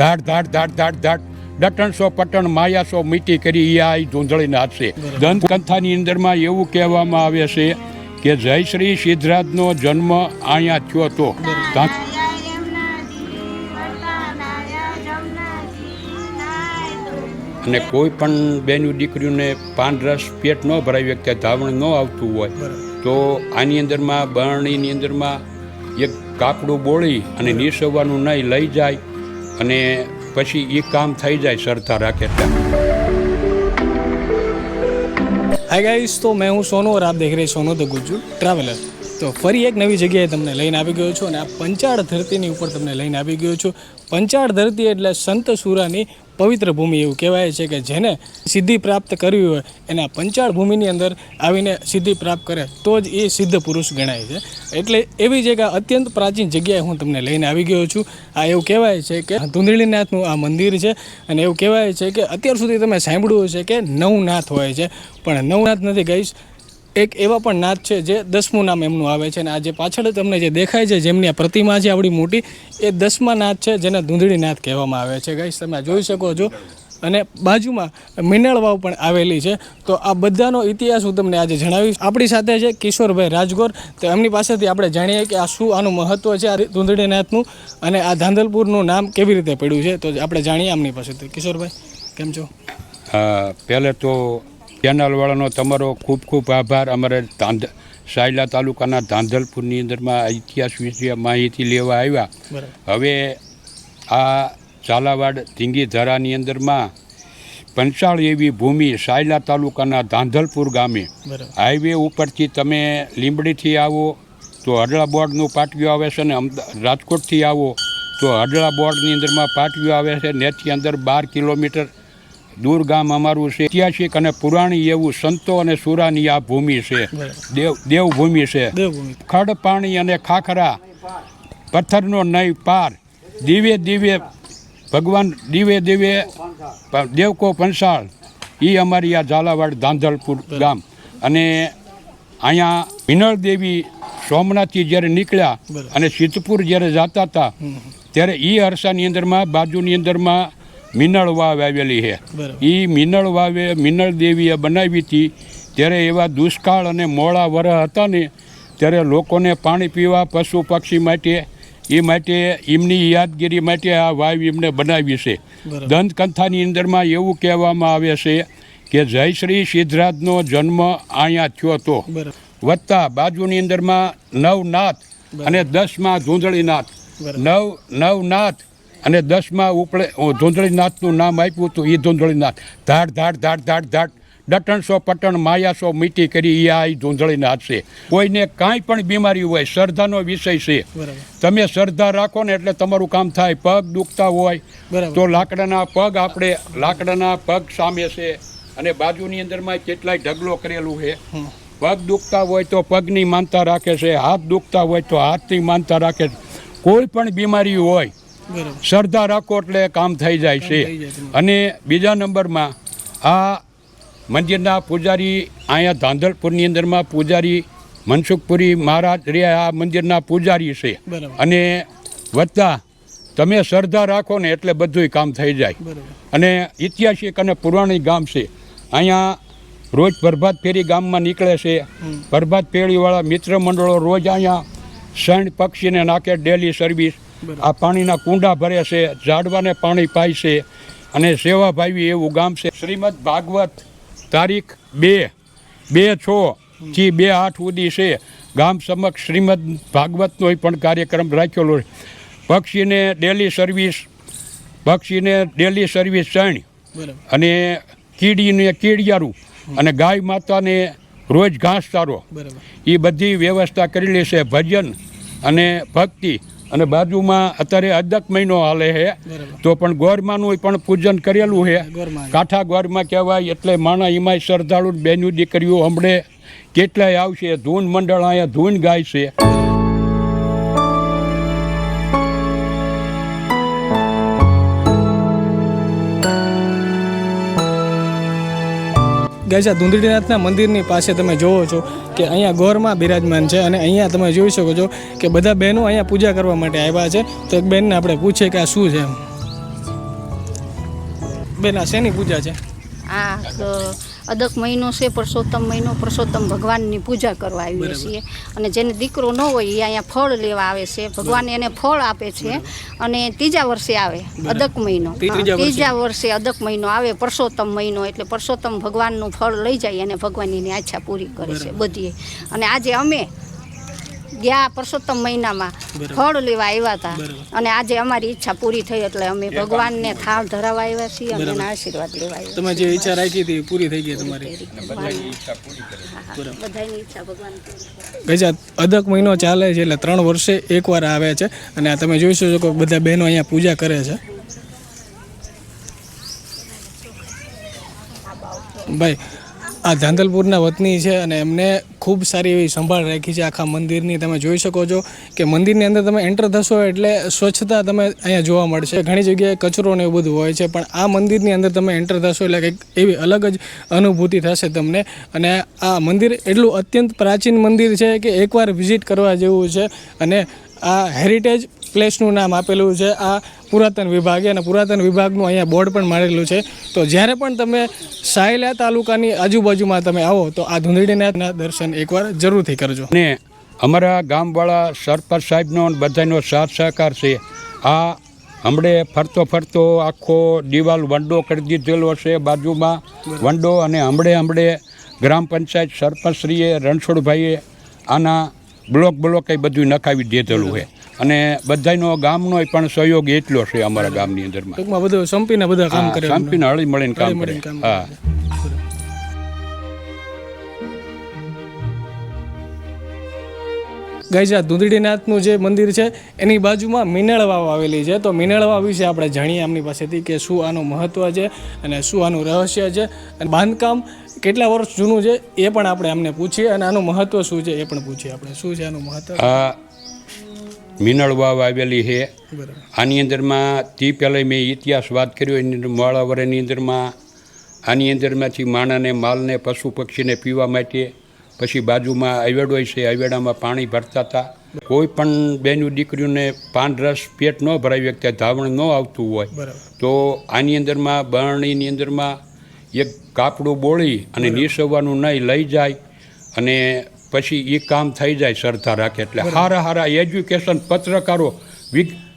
ધાડ ધાડ ધાડ ધાડ ધાડ ડટણસો પટણ માયાસો મીટી કરી એ આ ધૂંધળીને હાથશે. દંતકથાની અંદરમાં એવું કહેવામાં આવે છે કે જય શ્રી સિદ્ધરાજનો જન્મ અહીંયા થયો હતો. અને કોઈ પણ બેનું દીકરીઓને પાનરસ પેટ ન ભરાવી વખતે ધાવણ ન આવતું હોય તો આની અંદરમાં બરણીની અંદરમાં એક કાપડું બોળી અને નીસવવાનું નહીં લઈ જાય અને પછી એ કામ થઈ જાય શ્રદ્ધા રાખે. हाय गाइस, तो मैं हूँ सोनू और आप देख रहे हैं सोनू द गुज्जू ट्रैवलर. તો ફરી એક નવી જગ્યાએ તમને લઈને આવી ગયો છું અને આ પંચાળ ધરતીની ઉપર તમને લઈને આવી ગયો છું. પંચાળ ધરતી એટલે સંત સુરાની પવિત્ર ભૂમિ એવું કહેવાય છે કે જેને સિદ્ધિ પ્રાપ્ત કરવી હોય એના પંચાળ ભૂમિની અંદર આવીને સિદ્ધિ પ્રાપ્ત કરે તો જ એ સિદ્ધ પુરુષ ગણાય છે. એટલે એવી જગ્યા અત્યંત પ્રાચીન જગ્યાએ હું તમને લઈને આવી ગયો છું. આ એવું કહેવાય છે કે ધૂંધળીનાથનું આ મંદિર છે અને એવું કહેવાય છે કે અત્યાર સુધી તમે સાંભળ્યું છે કે નવનાથ હોય છે, પણ નવનાથ નથી ગઈશ. એક એવા પણ નાથ છે જે 10મું નામ એમનું આવે છે અને આ જે પાછળ તમને જે દેખાય છે જેમની આ પ્રતિમા છે આવડી મોટી એ 10મા નાથ છે જેને ધૂંધળીનાથ કહેવામાં આવે છે. ગાઈસ તમે જોઈ શકો છો અને બાજુમાં મિનળ વાવ પણ આવેલી છે. તો આ બધાનો ઇતિહાસ હું તમને આજે જણાવીશ. આપણી સાથે છે કિશોરભાઈ રાજગોર. તો એમની પાસેથી આપણે જાણીએ કે આ શું આનું મહત્ત્વ છે આ ધૂંધળીનાથનું અને આ ધાંધલપુરનું નામ કેવી રીતે પડ્યું છે. તો આપણે જાણીએ એમની પાસેથી. કિશોરભાઈ કેમ છો? પહેલે તો ચેનલવાળાનો તમારો ખૂબ ખૂબ આભાર. અમારે સાયલા તાલુકાના ધાંધલપુરની અંદરમાં ઇતિહાસ વિશે માહિતી લેવા આવ્યા. હવે આ ઝાલાવાડ ધીંગીધરાની અંદરમાં પંચાળ એવી ભૂમિ સાયલા તાલુકાના ધાંધલપુર ગામે હાઈવે ઉપરથી તમે લીંબડીથી આવો તો હડળા બોર્ડનું પાટિયું આવે છે અને રાજકોટથી આવો તો હડળા બોર્ડની અંદરમાં પાટિયું આવે છે. નેથી અંદર 12 કિલોમીટર દૂર ગામ અમારું છે. ઐતિહાસિક અને પુરાણી એવું સંતો અને સુરાની આ ભૂમિ છે. દેવભૂમિ છે. ખડ પાણી અને ખાખરા પથ્થરનો નહીં પાર દિવ્ય દિવ્ય ભગવાન દિવ્ય દિવ્ય દેવકો પંચાળ એ અમારી આ ઝાલાવાડ ધાંધલપુર ગામ. અને અહીંયા મિનળ દેવી સોમનાથથી જ્યારે નીકળ્યા અને સિદ્ધપુર જ્યારે જતા હતા ત્યારે એ અરસાની અંદરમાં બાજુની અંદરમાં મિનળ વાવ આવેલી છે. એ મિનળ વાવે મિનળ દેવીએ બનાવી હતી. ત્યારે એવા દુષ્કાળ અને મોડા વરહ હતા ને ત્યારે લોકોને પાણી પીવા પશુ પક્ષી માટે એ માટે એમની યાદગીરી માટે આ વાવ એમને બનાવી છે. દંતકથાની અંદરમાં એવું કહેવામાં આવે છે કે જય શ્રી સિદ્ધરાજનો જન્મ અહીંયા થયો હતો. વત્તા બાજુની અંદરમાં નવનાથ અને 10મા ધૂંધળીનાથ. નવનાથ અને 10મા ઉપડે ધૂંધળીનાથનું નામ આપ્યું હતું એ ધૂંધળીનાથ. ધાડ ધાડ ધાડ ધાડ ધાડ ડટણસો પટણ માયાસો મીટી કરી એ આ ધૂંધળીનાથ છે. કોઈને કાંઈ પણ બીમારી હોય શ્રદ્ધાનો વિષય છે. તમે શ્રદ્ધા રાખો ને એટલે તમારું કામ થાય. પગ દુખતા હોય તો લાકડાના પગ આપણે લાકડાના પગ સામે છે અને બાજુની અંદરમાં કેટલાય ઢગલો કરેલું છે. પગ દુખતા હોય તો પગની માનતા રાખે છે, હાથ દુખતા હોય તો હાથની માનતા રાખે છે. કોઈ પણ બીમારી હોય શ્રદ્ધા રાખો એટલે કામ થઈ જાય છે. અને બીજા નંબરમાં આ મંદિરના પૂજારી અહીંયા ધાંધલપુરની અંદરમાં પૂજારી મનસુખપુરી મહારાજ રહ્યા આ મંદિરના પૂજારી છે. અને વત્તા તમે શ્રદ્ધા રાખો ને એટલે બધું કામ થઈ જાય. અને ઐતિહાસિક અને પુરાણી ગામ છે. અહીંયા રોજ પ્રભાત ફેરી ગામમાં નીકળે છે. પ્રભાત ફેરીવાળા મિત્ર મંડળો રોજ અહીંયા શણ પક્ષીને નાખે ડેલી સર્વિસ. આ પાણીના કુંડા ભરે છે, ઝાડવાને પાણી પાય છે અને સેવાભાવી એવું ગામ છે. શ્રીમદ ભાગવત તારીખ 2/6 થી 2/8 સુધી છે. ગામ સમક્ષ શ્રીમદ ભાગવતનો પણ કાર્યક્રમ રાખેલો છે. પક્ષીને ડેલી સર્વિસ શણ અને કીડીને કીડિયારું અને ગાય માતાને રોજ ઘાસ ચારો એ બધી વ્યવસ્થા કરેલી છે. ભજન અને ભક્તિ અને બાજુમાં અત્યારે અદક મહિનો હાલે છે તો પણ ગોરમાનું પણ પૂજન કરેલું છે. કાંઠા ગોરમાં કહેવાય એટલે માણા હિમાય શ્રદ્ધાળુ બેનું દીકરીઓ હમણે કેટલાય આવશે. ધૂન મંડળ અહીંયા ધૂન ગાય છે. ગાઈસ આ ધૂંધળીનાથના મંદિરની પાસે તમે જોવો છો કે અહીંયા ગોરમાં બિરાજમાન છે અને અહીંયા તમે જોઈ શકો છો કે બધા બહેનો અહીંયા પૂજા કરવા માટે આવ્યા છે. તો એક બહેનને આપણે પૂછીએ કે આ શું છે. બેન આ શેની પૂજા છે? આ અદક મહિનો છે, પરસોત્તમ મહિનો, પરસોત્તમ ભગવાનની પૂજા કરવા આવીએ છીએ. અને જેને દીકરો ન હોય એ અહીંયા ફળ લેવા આવે છે. ભગવાન એને ફળ આપે છે. અને ત્રીજા વર્ષે આવે અદક મહિનો, ત્રીજા વર્ષે અદક મહિનો આવે પરસોત્તમ મહિનો, એટલે પરસોત્તમ ભગવાનનું ફળ લઈ જાય અને ભગવાન એની આચ્છા પૂરી કરે છે બધી. અને આજે અમે ગયા પરસોત્તમ મહિનામાં ફળ લેવા આવ્યા હતા અને આજે અમારી ઈચ્છા પૂરી થઈ, એટલે અમે ભગવાનને થાળ ધરાવવા આવ્યા છીએ અને એના આશીર્વાદ લેવા આવ્યા. તમે જે ઈચ્છા રાખી હતી પૂરી થઈ ગઈ તમારી? બધાની ઈચ્છા ભગવાન પૂરી કરે. ગજા અદક મહિનો ચાલે છે એટલે 3 વર્ષે એકવાર આવે છે. અને આ તમે જોઈ શકો કે બધા બહેનો અહીંયા પૂજા કરે છે. ભાઈ આ ધાંધલપુરના વતની છે અને એમને ખૂબ સારી એવી સંભાળ રાખી છે આખા મંદિરની. તમે જોઈ શકો છો કે મંદિરની અંદર તમે એન્ટર થશો એટલે સ્વચ્છતા તમે અહીંયા જોવા મળશે. ઘણી જગ્યાએ કચરો ને એવું બધું હોય છે, પણ આ મંદિરની અંદર તમે એન્ટર થશો એટલે કંઈક એવી અલગ જ અનુભૂતિ થશે તમને. અને આ મંદિર એટલું અત્યંત પ્રાચીન મંદિર છે કે એકવાર વિઝિટ કરવા જેવું છે. અને આ હેરિટેજ પ્લેસનું નામ આપેલું છે આ પુરાતન વિભાગે, અને પુરાતન વિભાગનું અહીંયા બોર્ડ પણ મારેલું છે. તો જ્યારે પણ તમે સાયલા તાલુકાની આજુબાજુમાં તમે આવો તો આ ધૂંધળીનાથના દર્શન એકવાર જરૂરથી કરજો. ને અમારા ગામવાળા સરપંચ સાહેબનો બધાનો સાથ સહકાર છે. આ હમણે ફરતો આખો દિવાલ વંડો કરી દીધેલો છે બાજુમાં વંડો. અને હમણે ગ્રામ પંચાયત સરપંચશ્રીએ રણછોડભાઈએ આના બ્લોક એ બધું નખાવી દીધેલું છે. અને બધાનો ગામનો પણ સહયોગ એટલો છે અમારા ગામની અંદરમાં. ટૂંકમાં બધું સંપીને બધા કામ કરે, સંપીને હળી મળીને કામ કરે. હા. ગાઈઝ આ ધૂંધળીનાથનું જે મંદિર છે એની બાજુમાં મિનળ વાવ આવેલી છે. તો મિનળ વાવ વિશે આપણે જાણીએ આમની પાસેથી કે શું આનું મહત્ત્વ છે અને શું આનું રહસ્ય છે, અને બાંધકામ કેટલા વર્ષ જૂનું છે એ પણ આપણે અમને પૂછીએ, અને આનું મહત્ત્વ શું છે એ પણ પૂછીએ આપણે. શું છે આનું મહત્ત્વ? મિનળ વાવ આવેલી છે. આની અંદરમાં તે પહેલાં મેં ઇતિહાસ વાત કર્યો. એની અંદર મોળાવરની અંદરમાં આની અંદરમાંથી માણસને માલને પશુ પક્ષીને પીવા માટે, પછી બાજુમાં અવેડો છે, અવેડામાં પાણી ભરતા હતા. કોઈ પણ બેનું દીકરીઓને પાન રસ પેટ ન ભરાવી શકતા, ધાવણ ન આવતું હોય તો આની અંદરમાં બરણીની અંદરમાં એક કાપડું બોળી અને નીસવવાનું નહીં લઈ જાય અને પછી એ કામ થઈ જાય શ્રદ્ધા રાખે. એટલે હારા એજ્યુકેશન પત્રકારો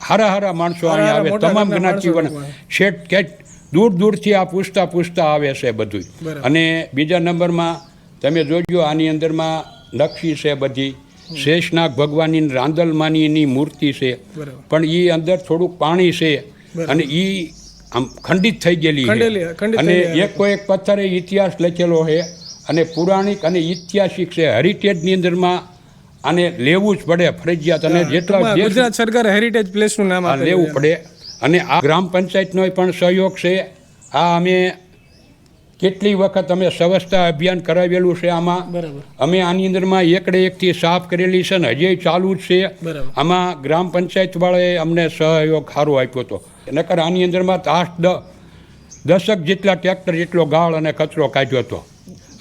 હારા માણસો અહીંયા આવે, તમામ જ્ઞાતિઓને શેઠ કેટ દૂરથી આ પૂછતા આવે છે બધું. અને બીજા નંબરમાં તમે જોજો આની અંદરમાં નકશી છે બધી. શેષનાગ ભગવાનની રાંદલમાની મૂર્તિ છે, પણ એ અંદર થોડુંક પાણી છે અને એ આમ ખંડિત થઈ ગયેલી છે. અને એક પથ્થરે ઇતિહાસ લખેલો છે અને પુરાણિક અને ઐતિહાસિક છે. હેરિટેજની અંદરમાં આને લેવું જ પડે ફરજિયાત. અને જેટલા ગુજરાત સરકાર હેરિટેજ પ્લેસનું નામ લેવું પડે. અને આ ગ્રામ પંચાયતનો પણ સહયોગ છે. આ અમે કેટલી વખત અમે સ્વચ્છતા અભિયાન કરાવેલું છે. આમાં અમે આની અંદરમાં એકથી સાફ કરેલી છે ને હજી ચાલુ જ છે. આમાં ગ્રામ પંચાયત વાળાએ અમને સહયોગ સારો આપ્યો હતો. નકર આની અંદરમાં 8-10 જેટલા ટ્રેક્ટર જેટલો ગાળ અને કચરો કાઢ્યો હતો.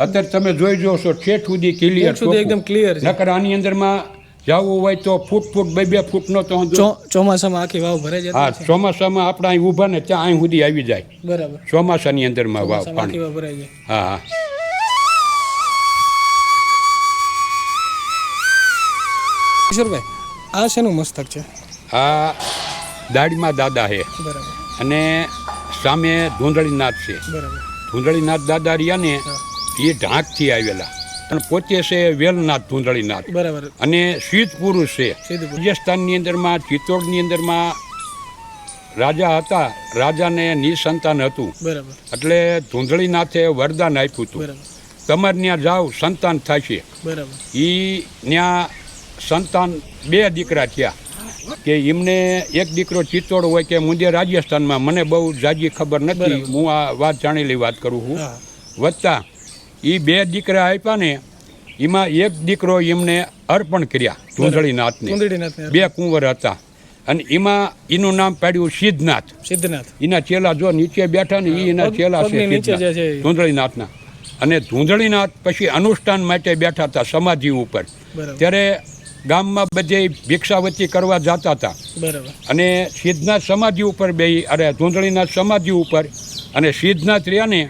અત્યારે તમે જોઈ જોશો ઠેઠ સુધી ક્લિયર, એકદમ ક્લિયર. નકર આની અંદરમાં જવું હોય તો ફૂટ 2 ફૂટનો તો ચોમાસામાં આખી વાવ ભરાઈ જાય. હા, ચોમાસામાં આપણે અહીં ઊભા ને ત્યાં અહીં સુધી આવી જાય. બરાબર. ચોમાસાની અંદરમાં વાવ પાણી ભરાઈ જાય. હા. કિશોરભાઈ આ શેનું મસ્તક છે? આ દાઢીમાં દાદા છે. બરાબર. અને સામે ધૂંધળીનાથ છે. બરાબર. ધૂંધળીનાથ દાદા રહ્યા ને એ ઢાંકથી આવેલા અને પોતે છે વેલનાથ ધૂંધળીનાથ. બરાબર. અને સિદ્ધ પુરુષ છે. રાજસ્થાનની અંદરમાં ચિત્તોડની અંદરમાં રાજા હતા. રાજાને નિસંતાન હતું. બરાબર. એટલે ધૂંધળીનાથે વરદાન આપ્યું હતું, તમારે ત્યાં જાઓ સંતાન થશે. બરાબર. એ ત્યાં સંતાન 2 દીકરા થયા. કે એમને એક દીકરો ચિત્તોડ હોય કે મુંદે રાજસ્થાનમાં, મને બહુ જાજી ખબર નથી, હું આ વાત જાણેલી વાત કરું છું. વધતા એ 2 દીકરા આપ્યા ને એમાં એક દીકરો એમને અર્પણ કર્યા ધૂંધળીનાથને. 2 કુંવર હતા અને એમાં એનું નામ પાડ્યું સિદ્ધનાથ. એના ચેલા જો નીચે બેઠા ને એના ચેલા છે ધૂંધળીનાથના. અને ધૂંધળીનાથ પછી અનુષ્ઠાન માટે બેઠા હતા સમાધિ ઉપર. ત્યારે ગામમાં બધે ભિક્ષાવતી કરવા જતા હતા. અને સિદ્ધનાથ સમાધિ ઉપર ધૂંધળીનાથ સમાધિ ઉપર અને સિદ્ધનાથ રહ્યા ને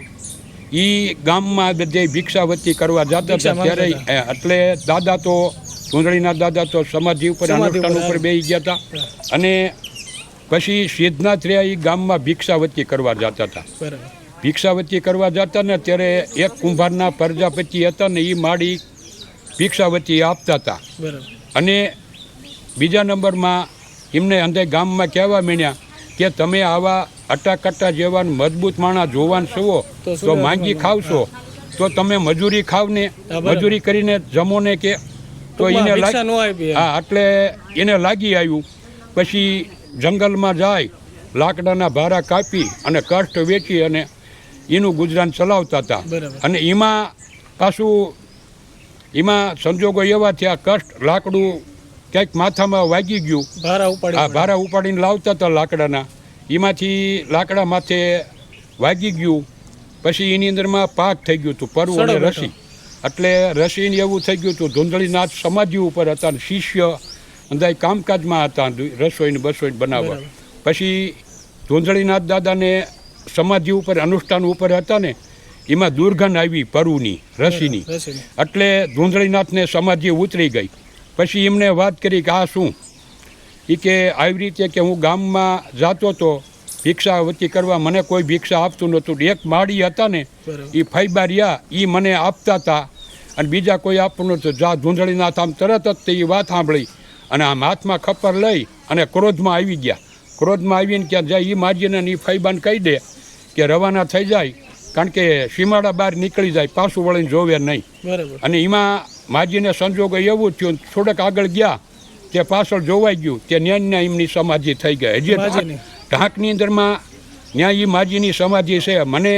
એ ગામમાં બધે ભિક્ષાવતી કરવા જતા હતા ત્યારે એટલે દાદા તો ચૂંદડીના દાદા તો સમાધિ ઉપર અનુષ્ઠાન ઉપર બેસી ગયા હતા અને પછી સિદ્ધનાથ રહ્યા એ ગામમાં ભિક્ષાવતી કરવા જતા હતા. ભિક્ષાવતી કરવા જતા ને ત્યારે એક કુંભારના પ્રજાપતિ હતા ને એ માડી ભિક્ષાવતી આપતા હતા. અને બીજા નંબરમાં એમને અંદર ગામમાં કહેવા માંડ્યા કે તમે આવા અટાકટ્ટા જેવા મજબૂત માણસ જોવાન છો તો માંગી ખાવશો તો તમે મજૂરી ખાવ ને મજૂરી કરીને જમો ને કે તો એને હા એટલે એને લાગી આવ્યું. પછી જંગલમાં જાય લાકડાના ભારા કાપી અને કષ્ટ વેચી અને એનું ગુજરાન ચલાવતા હતા. અને એમાં પાછું એમાં સંજોગો એવા થયા કષ્ટ લાકડું ક્યાંક માથામાં વાગી ગયું ભારા ઉપાડીને લાવતા હતા લાકડાના એમાંથી લાકડા માથે વાગી ગયું. પછી એની અંદરમાં પાક થઈ ગયું હતું પરુ અને રસી એટલે રસીને એવું થઈ ગયું હતું. ધૂંધળીનાથ સમાધિ ઉપર હતા ને શિષ્ય અંદાજ કામકાજમાં હતા રસોઈને બસોઈને બનાવવા. પછી ધૂંધળીનાથ દાદાને સમાધિ ઉપર અનુષ્ઠાન ઉપર હતા ને એમાં દુર્ગંધ આવી પરુની રસીની એટલે ધૂંધળીનાથને સમાધિ ઉતરી ગઈ. પછી એમને વાત કરી કે આ શું એ કે આવી રીતે કે હું ગામમાં જતો હતો ભિક્ષાવતી કરવા મને કોઈ ભિક્ષા આપતું નહોતું. એક માળી હતા ને એ ફાઈબા રહ્યા એ મને આપતા હતા અને બીજા કોઈ આપતું નહોતું. જા ધૂંધળીનાથ આમ તરત જ તે એ વાત સાંભળી અને આમ હાથમાં ખપ્પર લઈ અને ક્રોધમાં આવી ગયા. ક્રોધમાં આવીને ક્યાં જાય એ માજીને એ ફાઈબાને કહી દે કે રવાના થઈ જાય કારણ કે સીમાડા બહાર નીકળી જાય પાછું વળીને જોવે નહીં. અને એમાં માજીને સંજોગો એવું થયું થોડેક આગળ ગયા તે પાછળ જોવાઈ ગયું તે ન્યાયના એમની સમાધિ થઈ ગઈ. હજી ઢાંકની અંદરમાં ન્યાય એ માજીની સમાધિ છે. મને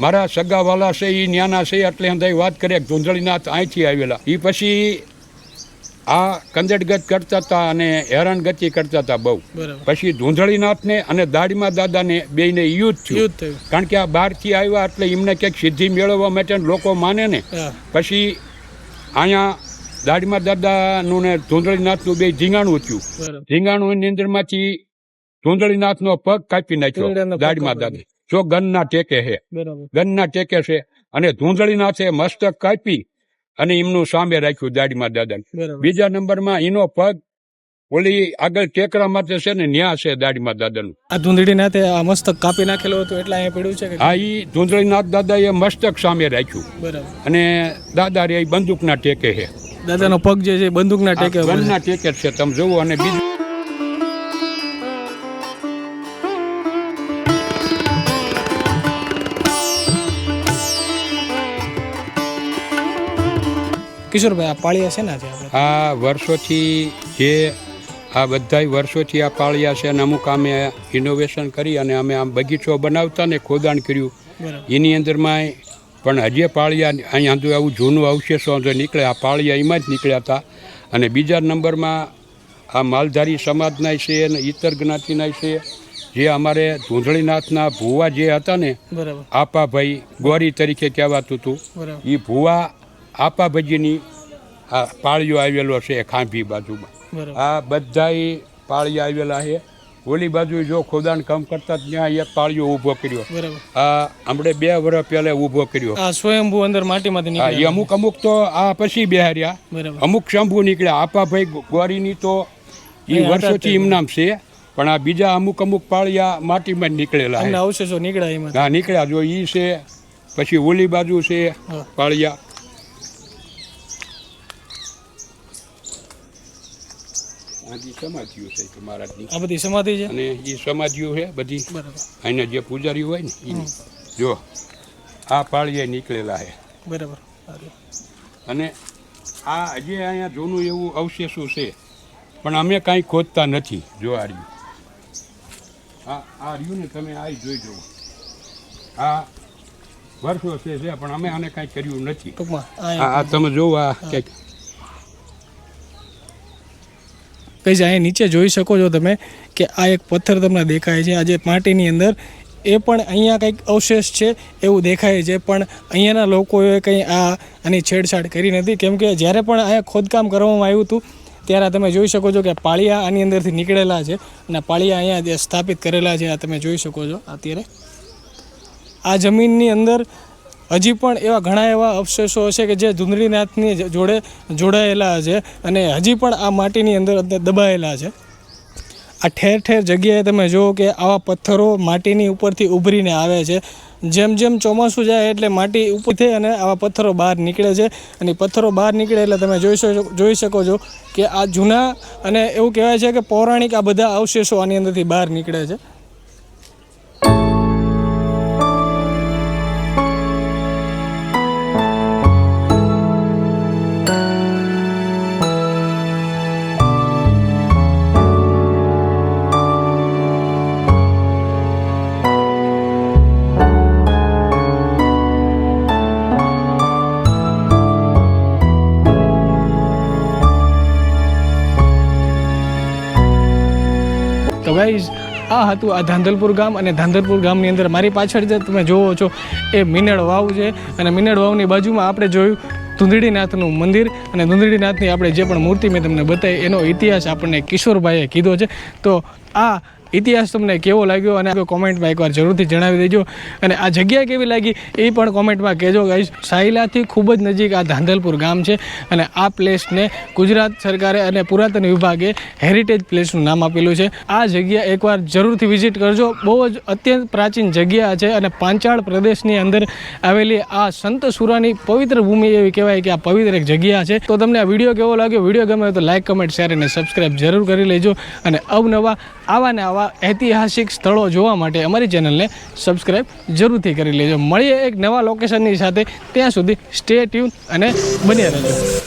મારા સગાવાલા છે એ ન્યાના છે એટલે અંદાજ વાત કરે ધૂંધળીનાથ અહીંથી આવેલા. એ પછી આ કંદડગત કરતા હતા અને હેરાનગતિ કરતા હતા બહુ. પછી ધૂંધળીનાથને અને દાડીમાં દાદાને બેયને યુદ્ધ થયું કારણ કે આ બહારથી આવ્યા એટલે એમને ક્યાંક સિદ્ધિ મેળવવા માટે લોકો માને ને. પછી અહીંયા દાડીમાં દાદાનું ને ધૂંધળીનાથનું બે ઝીંગાણું થયું. ઝીંગાણુંની અંદરમાંથી ધૂંધળીનાથનો પગ કાપી નાખ્યો દાડીમાં દાદા જો ગનના ટેકે છે ગનના ટેકે છે અને ધૂંધળીનાથે મસ્તક કાપી અને એમનું સામે રાખ્યું દાડીમાં દાદાને. બીજા નંબરમાં એનો પગ ઓલી આગળ ટેકરા માટે છે ને ન્યા છે દાડીમાં દાદાનું. આ ધૂંધળીનાથે આ મસ્તક કાપી નાખેલો હતો એટલે અહીંયા પડ્યું છે. હા એ ધૂંધળીનાથ દાદાએ મસ્તક સામે રાખ્યું અને દાદા રે બંદૂકના ટેકે છે. દાદાનો પગ જે છે બંદૂકના ટેકે ગનના ટેકે છે તમે જુઓ. અને બીજું કિશોરભાઈ આ પાળિયા છે ને આ વર્ષોથી જે આ બધાય વર્ષોથી આ પાળિયા છે અને અમુક અમે ઇનોવેશન કરી અને અમે આમ બગીચો બનાવતા ને ખોદાણ કર્યું એની અંદરમાં પણ હજી પાળિયા અહીંયા તો આવું જૂનું અવશેષો નીકળે આ પાળિયા એમાં જ નીકળ્યા હતા. અને બીજા નંબરમાં આ માલધારી સમાજના છે અને ઇતર જ્ઞાતિના છે જે અમારે ધૂંધળીનાથના ભુવા જે હતા ને આપાભાઈ ગોરી તરીકે કહેવાતું હતું એ ભુવા આપાભાજીની આ પાળીઓ આવેલો છે ખાંભી બાજુમાં. આ બધાય પાળિયા આવેલા છે. ઓલી બાજુ જો ખોદાણ કામ કરતા ત્યાં એક પાળિયો ઊભો કર્યો. આ હમણે 2 વર્ષ પહેલા ઊભો કર્યો. સ્વયંભૂ અંદર માટીમાંથી નીકળ્યા. અમુક તો આ પછી બેહાર્યા અમુક શંભુ નીકળ્યા. આપાભાઈ ગોરીની તો એ વર્ષોથી એમનામ છે પણ આ બીજા અમુક પાળિયા માટીમાં જ નીકળેલા અવશેષો નીકળ્યા. હા નીકળ્યા જો ઈ છે. પછી ઓલી બાજુ છે પાળિયા. સમાધિઓ છે મહારાજની. આ બધી સમાધિ છે અને એ સમાધિઓ છે બધી અહીંના જે પૂજારી હોય ને એ જો આ પાળિયા નીકળેલા છે બરાબર. અને આ હજી અહીંયા જૂનું એવું અવશેષો છે પણ અમે કાંઈ ખોદતા નથી. જો આ રહ્યું આ રહ્યું ને તમે આ જોઈ જુઓ. આ વર્ષો છે પણ અમે આને કાંઈ કર્યું નથી. આ તમે જોવો આ કંઈક કઈ જાય નીચે જોઈ શકો છો તમે કે આ એક પથ્થર તમને દેખાય છે આજે માટીની અંદર. એ પણ અહીંયા કંઈક અવશેષ છે એવું દેખાય છે પણ અહીંયાના લોકોએ કંઈ આની છેડછાડ કરી નથી કેમ કે જ્યારે પણ અહીંયા ખોદકામ કરવામાં આવ્યું હતું ત્યારે તમે જોઈ શકો છો કે પાળિયા આની અંદરથી નીકળેલા છે અને પાળિયા અહીંયા જે સ્થાપિત કરેલા છે આ તમે જોઈ શકો છો અત્યારે. આ જમીનની અંદર હજી પણ એવા ઘણા એવા અવશેષો હશે કે જે ધુંધળીનાથની જોડે જોડાયેલા છે અને હજી પણ આ માટીની અંદર દબાયેલા છે. આ ઠેર ઠેર જગ્યાએ તમે જુઓ કે આવા પથ્થરો માટીની ઉપરથી ઉભરીને આવે છે. જેમ જેમ ચોમાસું જાય એટલે માટી ઉપર થઈ અને આવા પથ્થરો બહાર નીકળે છે અને પથ્થરો બહાર નીકળે એટલે તમે જોઈ શકો છો કે આ જૂના અને એવું કહેવાય છે કે પૌરાણિક આ બધા અવશેષો આની અંદરથી બહાર નીકળે છે. તો ગાઈઝ આ હતું આ ધાંધલપુર ગામ અને ધાંધલપુર ગામની અંદર મારી પાછળ જે તમે જોવો છો એ મીનળ વાવ છે અને મીનળ વાવની બાજુમાં આપણે જોયું ધુંધળીનાથનું મંદિર અને ધુંધળીનાથની આપણે જે પણ મૂર્તિ મેં તમને બતાવી એનો ઇતિહાસ આપણને કિશોરભાઈએ કીધો છે. તો આ ઇતિહાસ તમને કેવો લાગ્યો અને કોમેન્ટમાં એકવાર જરૂરથી જણાવી દેજો અને આ જગ્યા કેવી લાગી એ પણ કોમેન્ટમાં કહેજો ગાઈઝ. સાયલાથી ખૂબ જ નજીક આ ધાંધલપુર ગામ છે અને આ પ્લેસને ગુજરાત સરકારે અને પુરાતન વિભાગે હેરિટેજ પ્લેસનું નામ આપેલું છે. આ જગ્યા એકવાર જરૂરથી વિઝિટ કરજો. બહુ જ અત્યંત પ્રાચીન જગ્યા છે અને પાંચાળ પ્રદેશની અંદર આવેલી આ સંત સુરાની પવિત્ર ભૂમિ એવી કહેવાય કે આ પવિત્ર એક જગ્યા છે. તો તમને આ વિડીયો કેવો લાગ્યો? વિડીયો ગમે તો લાઇક, કમેન્ટ, શેર અને સબસ્ક્રાઈબ જરૂર કરી લેજો અને અવનવા આવા ને આવા ઐતિહાસિક સ્થળો જોવા માટે અમારી ચેનલને સબસ્ક્રાઈબ જરૂરથી કરી લેજો. મળીએ એક નવા લોકેશનની સાથે. ત્યાં સુધી સ્ટે ટ્યુન અને બન્યા રહેજો.